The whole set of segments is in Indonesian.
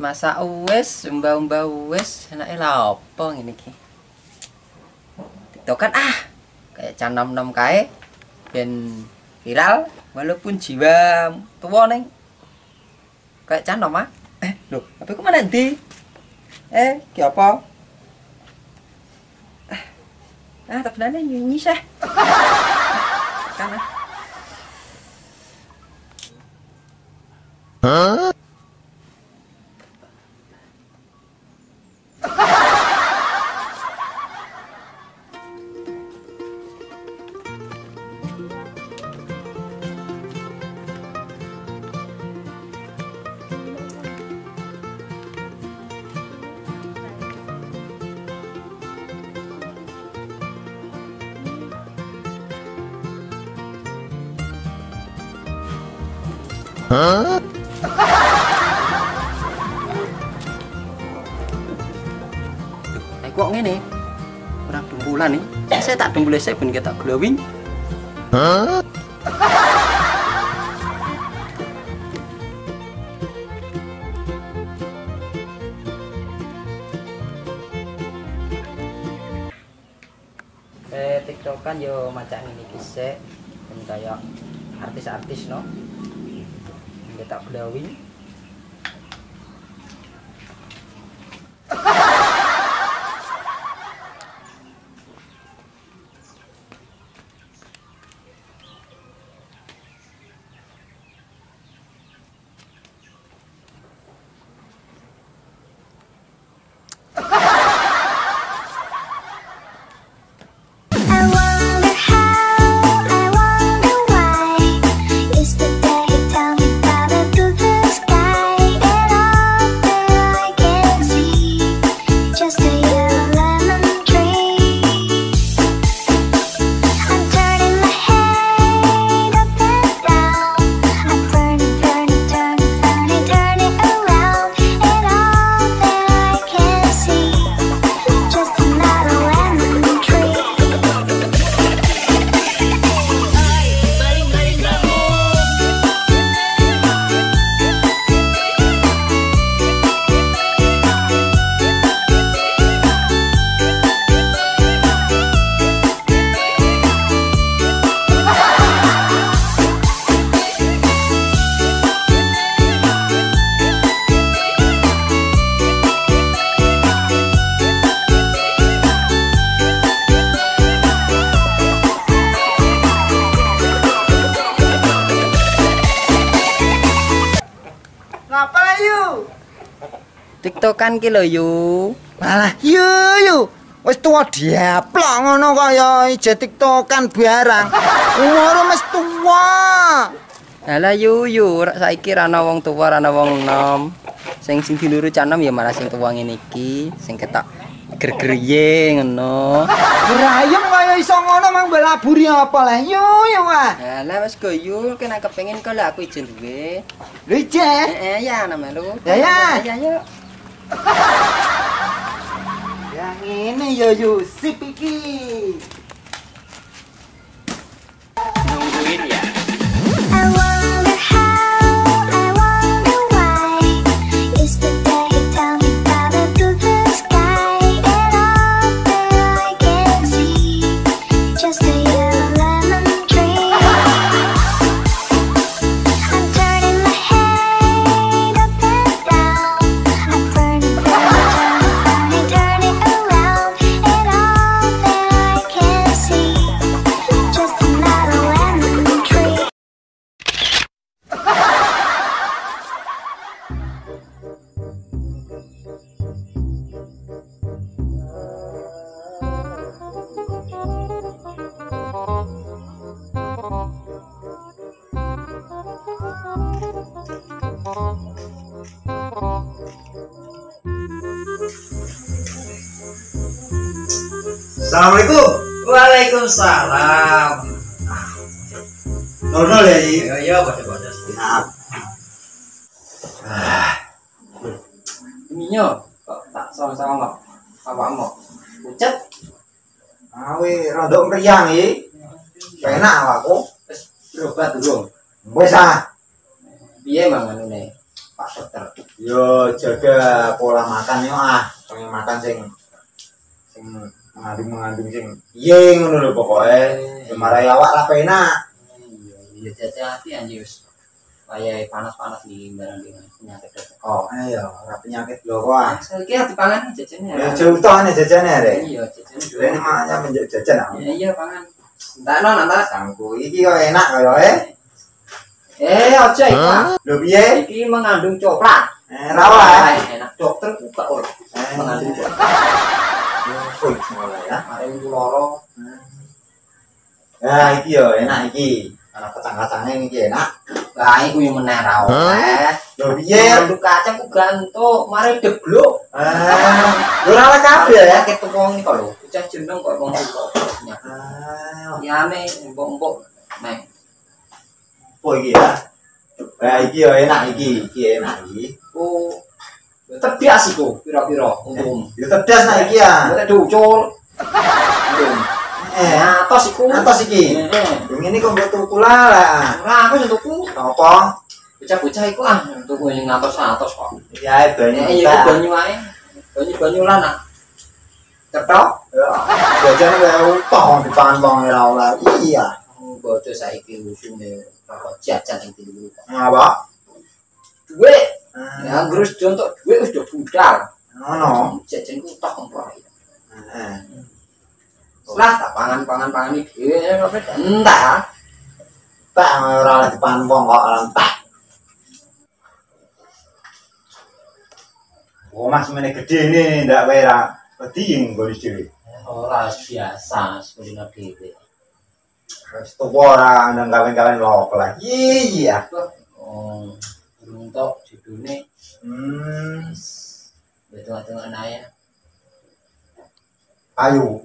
Masak wis, mbah-mbah wis, enake lha opo ngene iki. TikTokan kayak can nom-nom kae ben viral walaupun jiwa tua ning kayak can nom lho, HP ku mana ndi? Ki apa? Tak benar nyanyi sih. Kan kok ngene? Ora dumpulan nih. Saya tak dumpul saya ben ketok glowing. TikTokan yo macam ini kisah ben kayak artis-artis no. Ketok glowing. TikTokan ki lho yu. Malah yu. Wis tuwa diaplok ngono kaya ije TikTokan barang. Umur wis tuwa. Alah yu rak saiki ra ana wong tuwa ra ana wong nom. Sing diluru canom ya malah sing tuwa ngene iki, sing ketok gergerye ngono. Rayem kaya iso ngono mang belaburi apa lah yu ah. Alah wis go yu kena kepengin kok lha aku ijen duwe. Lho ije? Ya nama lu. Ya. Ya yuk. Yang ini yo sip iki. Nungguin ya. I can Assalamualaikum. Waalaikumsalam. Nol ya iki. Iya, pada-pada. Maaf. Minyo, kok tak sama-sama nggak? Apa mau? Pucet? Awe rada mriyang iki. Penak aku. Wis berobat dulu. Wis ah. Piye manganane, Pak Dokter? Yo jaga pola makan yo ah. Pengen makan sing mengandung sing piye ngono lho pokoke. Marai awak ra penak. Iya, hati-hati anjir wis. Kayak panas-panas di barang penyakit dokter. Oh, ayo ora penyakit lho kok ah. Saiki ati pangan jajane. Ya jutone jajane rek. Iya, jajane. Rene makanya menjak jajan ah. Iya, pangan. Entakno nanti. Sangku iki kok enak kaya Aja iku. Lho piye? Iki mengandung coklat. Ra wae. Enak dokter buka ora. Mengandung coklat. Oh, mulai ya. Mari minggu loro. Nah, iki yo enak iki. Ana kacang-kacangnya iki enak. Lah iku yo meneh ra oleh. Lho piye? Mengandung kacang ku gantuk, mari deblok. Lho ora kabeh ya. Sakit wong iki lho. Bocah jeneng kok wong iki. Yane mbok-mbok nek Oh iki ya. Nah, iki yo enak iki enak iki. oh terbias iku pira-pira umum. Yo tedas nak iki ya. Nek diucul. Atos iku. Atos iki. Heeh. Yang ini kok mbok tuku lah. Ora aku sing tuku. Apa? Bocah-bocah iku tuku sing atos-atos kok. Ya banyu. Iya banyu ae. Banyu lan nak. Cetok. Ya. Jajane kaya utang dipangan wong ora oleh. Iya. Bocah saiki usune rokok jajan sing dulu. Apa? Duit. Ya terus contoh duit wis do budal. Ngono. Jajan ku tok empro. Heeh. Lah tak pangan iki dhewe entah. Tak ora oleh dipangan wong kok entak. Oh, Mas mene gede nih, ndak wae ra wedi nggo dhewe. Ora biasa sebenarnya dhewe. Wis tuwa ora nang gawen-gawen lho lah. Iya. Oh, untuk judulnya Hmm. betul-betul anaknya. Ayo.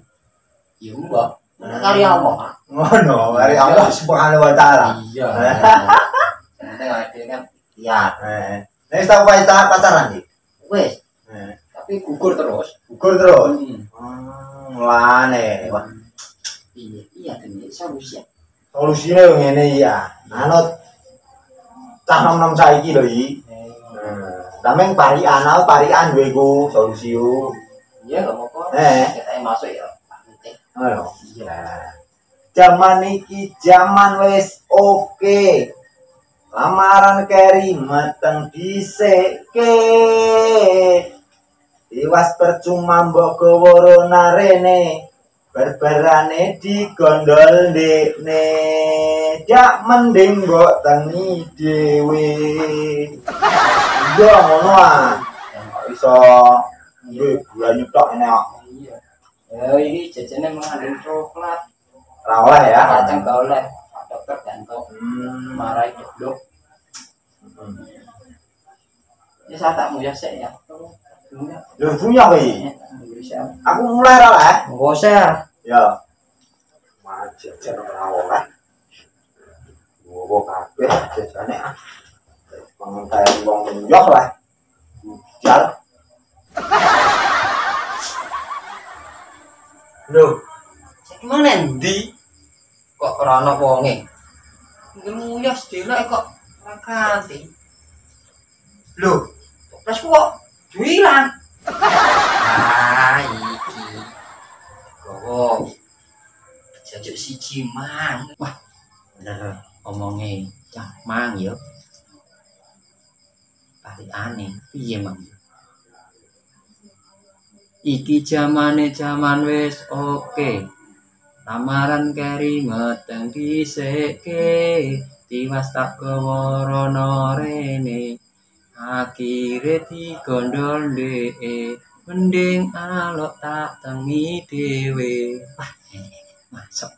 Iya mbak. Kali Allah. Ngono, mari Allah Subhanahu wa taala. Iya. Nanti ada kan. Iya. Nek tau pacaran iki. Wes. Tapi gugur terus. Gugur terus. Mulane. Iya ini solusi. Solusine yo ngene ya. Anut cah nom-nom saiki lho iki. Sampeyan parikan duwe iku solusi yo. Iya enggak apa-apa. Kita masuk ya. Ayo. Iya. Zaman iki zaman wis oke. Lamaran keri mateng diseke. Iwas percuma mbok gawa narene. Berberane digondol ndekne. Jak mending mbok tengi dhewe. Iya ngono ah. Kok iso duwe banyu tok enak. Iya. Ya ini jajannya mengandung coklat. Ora oleh ya. Kacang gak oleh. Pak Dokter gantung. Marai deblok. Ya saya tak mau ya sih ya. Lho punya kowe. Aku mulai ra lah. Enggak usah. Ya. Jajan ora oleh. Wowo kabeh jajane ah. Pengen wong nyok lah. Jal. Lho, Gimana ndi? Kok ora ana wonge? Nguyah sedhelek kok ora kanthi. lho, Terus kok hilang. Iki. Gowo. Jajuk siji mang. Wah, bener omonge cah mang ya. Parikane piye mang? Iki jamane jaman wis oke. Lamaran keri meteng diseke. Tiwas tak gawa rono rene. Akhire digondol dheke. Mending alok tak tengi dhewe. Wah, masuk.